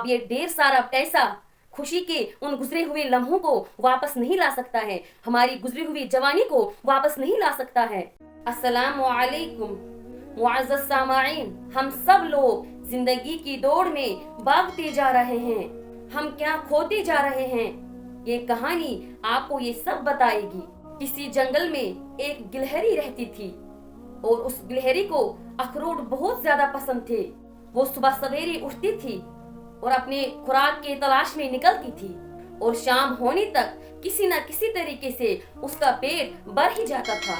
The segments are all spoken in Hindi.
अब ये ढेर सारा पैसा खुशी के उन गुजरे हुए लम्हों को वापस नहीं ला सकता है, हमारी गुजरी हुई जवानी को वापस नहीं ला सकता है। अस्सलामु अलैकुम मुअज़्ज़ज़ सामाईन, हम सब लोग जिंदगी की दौड़ में भागते जा रहे हैं, हम क्या खोते जा रहे हैं। ये कहानी आपको ये सब बताएगी। किसी जंगल में एक गिलहरी रहती थी और उस गिलहरी को अखरोट बहुत ज्यादा पसंद थे। वो सुबह सवेरे उठती थी और अपने खुराक के तलाश में निकलती थी और शाम होने तक किसी न किसी तरीके से उसका पेट भर ही जाता था।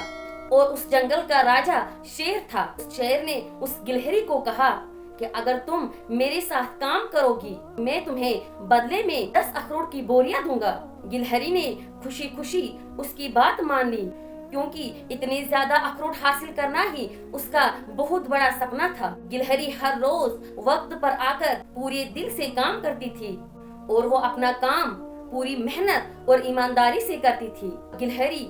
और उस जंगल का राजा शेर था। शेर ने उस गिलहरी को कहा कि अगर तुम मेरे साथ काम करोगी, मैं तुम्हें बदले में 10 अखरोट की बोरियां दूंगा। गिलहरी ने खुशी खुशी उसकी बात मान ली, क्योंकि इतने ज्यादा अखरोट हासिल करना ही उसका बहुत बड़ा सपना था। गिलहरी हर रोज वक्त पर आकर पूरे दिल से काम करती थी और वो अपना काम पूरी मेहनत और ईमानदारी से करती थी। गिलहरी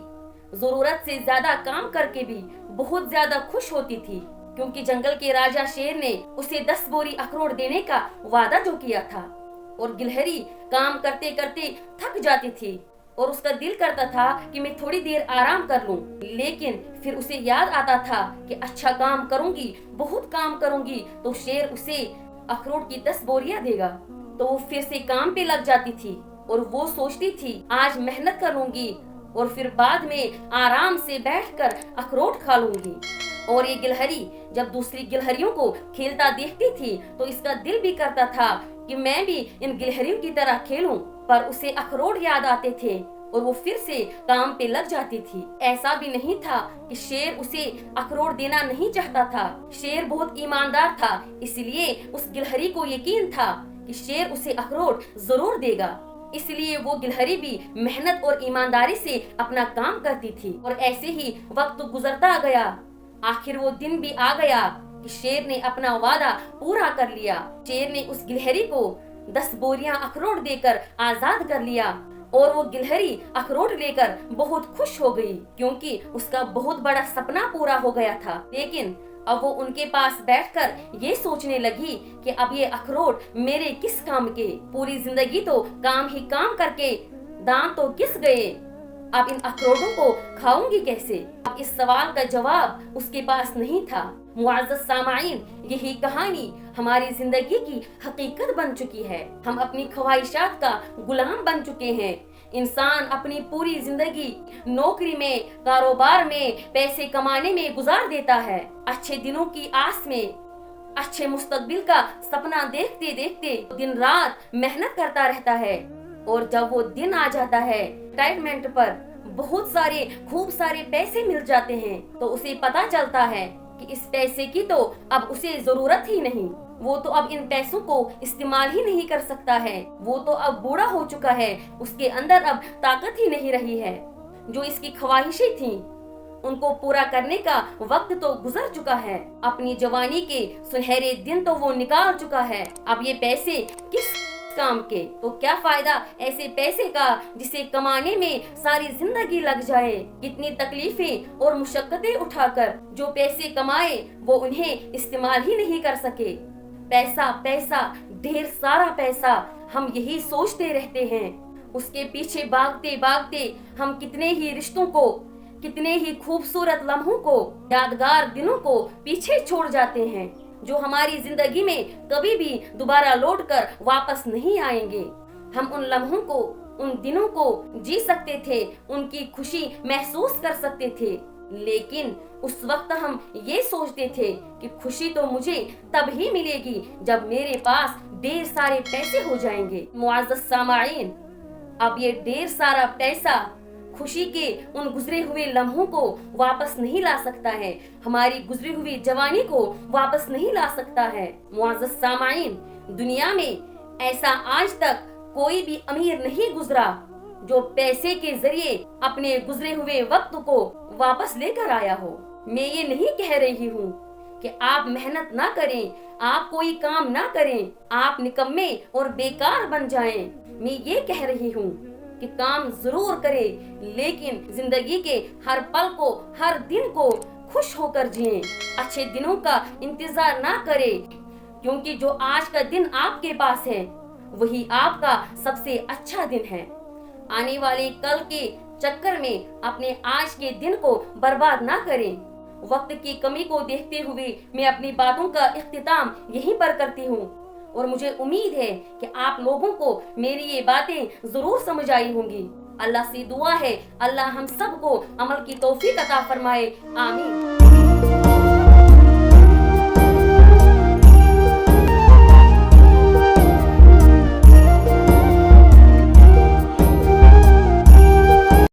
जरूरत से ज्यादा काम करके भी बहुत ज्यादा खुश होती थी, क्योंकि जंगल के राजा शेर ने उसे 10 बोरी अखरोट देने का वादा जो किया था। और गिलहरी काम करते करते थक जाती थी और उसका दिल करता था कि मैं थोड़ी देर आराम कर लूं, लेकिन फिर उसे याद आता था कि अच्छा काम करूंगी, बहुत काम करूंगी तो शेर उसे अखरोट की 10 बोरियां देगा। तो वो फिर से काम पे लग जाती थी और वो सोचती थी आज मेहनत कर लूंगी और फिर बाद में आराम से बैठकर अखरोट खा लूंगी। और ये गिलहरी जब दूसरी गिलहरियों को खेलता देखती थी तो इसका दिल भी करता था कि मैं भी इन गिलहरियों की तरह खेलूं, पर उसे अखरोट याद आते थे और वो फिर से काम पे लग जाती थी। ऐसा भी नहीं था कि शेर उसे अखरोट देना नहीं चाहता था। शेर बहुत ईमानदार था, इसलिए उस गिलहरी को यकीन था कि शेर उसे अखरोट जरूर देगा। इसलिए वो गिलहरी भी मेहनत और ईमानदारी से अपना काम करती थी। और ऐसे ही वक्त गुजरता गया। आखिर वो दिन भी आ गया कि शेर ने अपना वादा पूरा कर लिया। शेर ने उस गिलहरी को 10 बोरियां अखरोट देकर आजाद कर लिया और वो गिलहरी अखरोट लेकर बहुत खुश हो गई, क्योंकि उसका बहुत बड़ा सपना पूरा हो गया था। लेकिन अब वो उनके पास बैठकर ये सोचने लगी कि अब ये अखरोट मेरे किस काम के। पूरी जिंदगी तो काम ही काम करके दांत तो किस गए, अब इन अखरोटों को खाऊंगी कैसे। अब इस सवाल का जवाब उसके पास नहीं था। मुअज़्ज़ज़ सामाईन, यही कहानी हमारी जिंदगी की हकीकत बन चुकी है। हम अपनी ख्वाहिशात का गुलाम बन चुके हैं। इंसान अपनी पूरी जिंदगी नौकरी में, कारोबार में, पैसे कमाने में गुजार देता है, अच्छे दिनों की आस में, अच्छे मुस्तकबिल का सपना देखते देखते दिन रात मेहनत करता रहता है। और जब वो दिन आ जाता है रिटायरमेंट पर, बहुत सारे खूब सारे पैसे मिल जाते हैं, तो उसे पता चलता है कि इस पैसे की तो अब उसे जरूरत ही नहीं। वो तो अब इन पैसों को इस्तेमाल ही नहीं कर सकता है। वो तो अब बूढ़ा हो चुका है, उसके अंदर अब ताकत ही नहीं रही है। जो इसकी ख्वाहिशें थी उनको पूरा करने का वक्त तो गुजर चुका है। अपनी जवानी के सुनहरे दिन तो वो निकाल चुका है। अब ये पैसे किस काम के, तो क्या फायदा ऐसे पैसे का जिसे कमाने में सारी जिंदगी लग जाए। कितनी तकलीफें और मुशक्कतें उठाकर जो पैसे कमाए वो उन्हें इस्तेमाल ही नहीं कर सके। पैसा पैसा, ढेर सारा पैसा, हम यही सोचते रहते हैं। उसके पीछे भागते भागते हम कितने ही रिश्तों को, कितने ही खूबसूरत लम्हों को, यादगार दिनों को पीछे छोड़ जाते हैं, जो हमारी जिंदगी में कभी भी दोबारा लौट कर वापस नहीं आएंगे। हम उन लम्हों को, उन दिनों को जी सकते थे, उनकी खुशी महसूस कर सकते थे, लेकिन उस वक्त हम ये सोचते थे कि खुशी तो मुझे तब ही मिलेगी जब मेरे पास ढेर सारे पैसे हो जाएंगे। मुअज़्ज़ज़ सामाईन, अब ये ढेर सारा पैसा खुशी के उन गुजरे हुए लम्हों को वापस नहीं ला सकता है, हमारी गुजरी हुई जवानी को वापस नहीं ला सकता है। मुअज़्ज़ज़ सामाईन, दुनिया में ऐसा आज तक कोई भी अमीर नहीं गुजरा जो पैसे के जरिए अपने गुजरे हुए वक्त को वापस लेकर आया हो। मैं ये नहीं कह रही हूँ कि आप मेहनत ना करें, आप कोई काम ना करें, आप निकम्मे और बेकार बन जाएं। मैं ये कह रही हूँ कि काम जरूर करें, लेकिन जिंदगी के हर पल को, हर दिन को खुश होकर जिएं। अच्छे दिनों का इंतजार ना करें, क्योंकि जो आज का दिन आपके पास है वही आपका सबसे अच्छा दिन है। आने वाले कल के चक्कर में अपने आज के दिन को बर्बाद ना करें। वक्त की कमी को देखते हुए मैं अपनी बातों का इख्तिताम यहीं पर करती हूँ और मुझे उम्मीद है कि आप लोगों को मेरी ये बातें जरूर समझ आई होंगी। अल्लाह से दुआ है अल्लाह हम सबको अमल की तौफीक अता फरमाए। आमीन।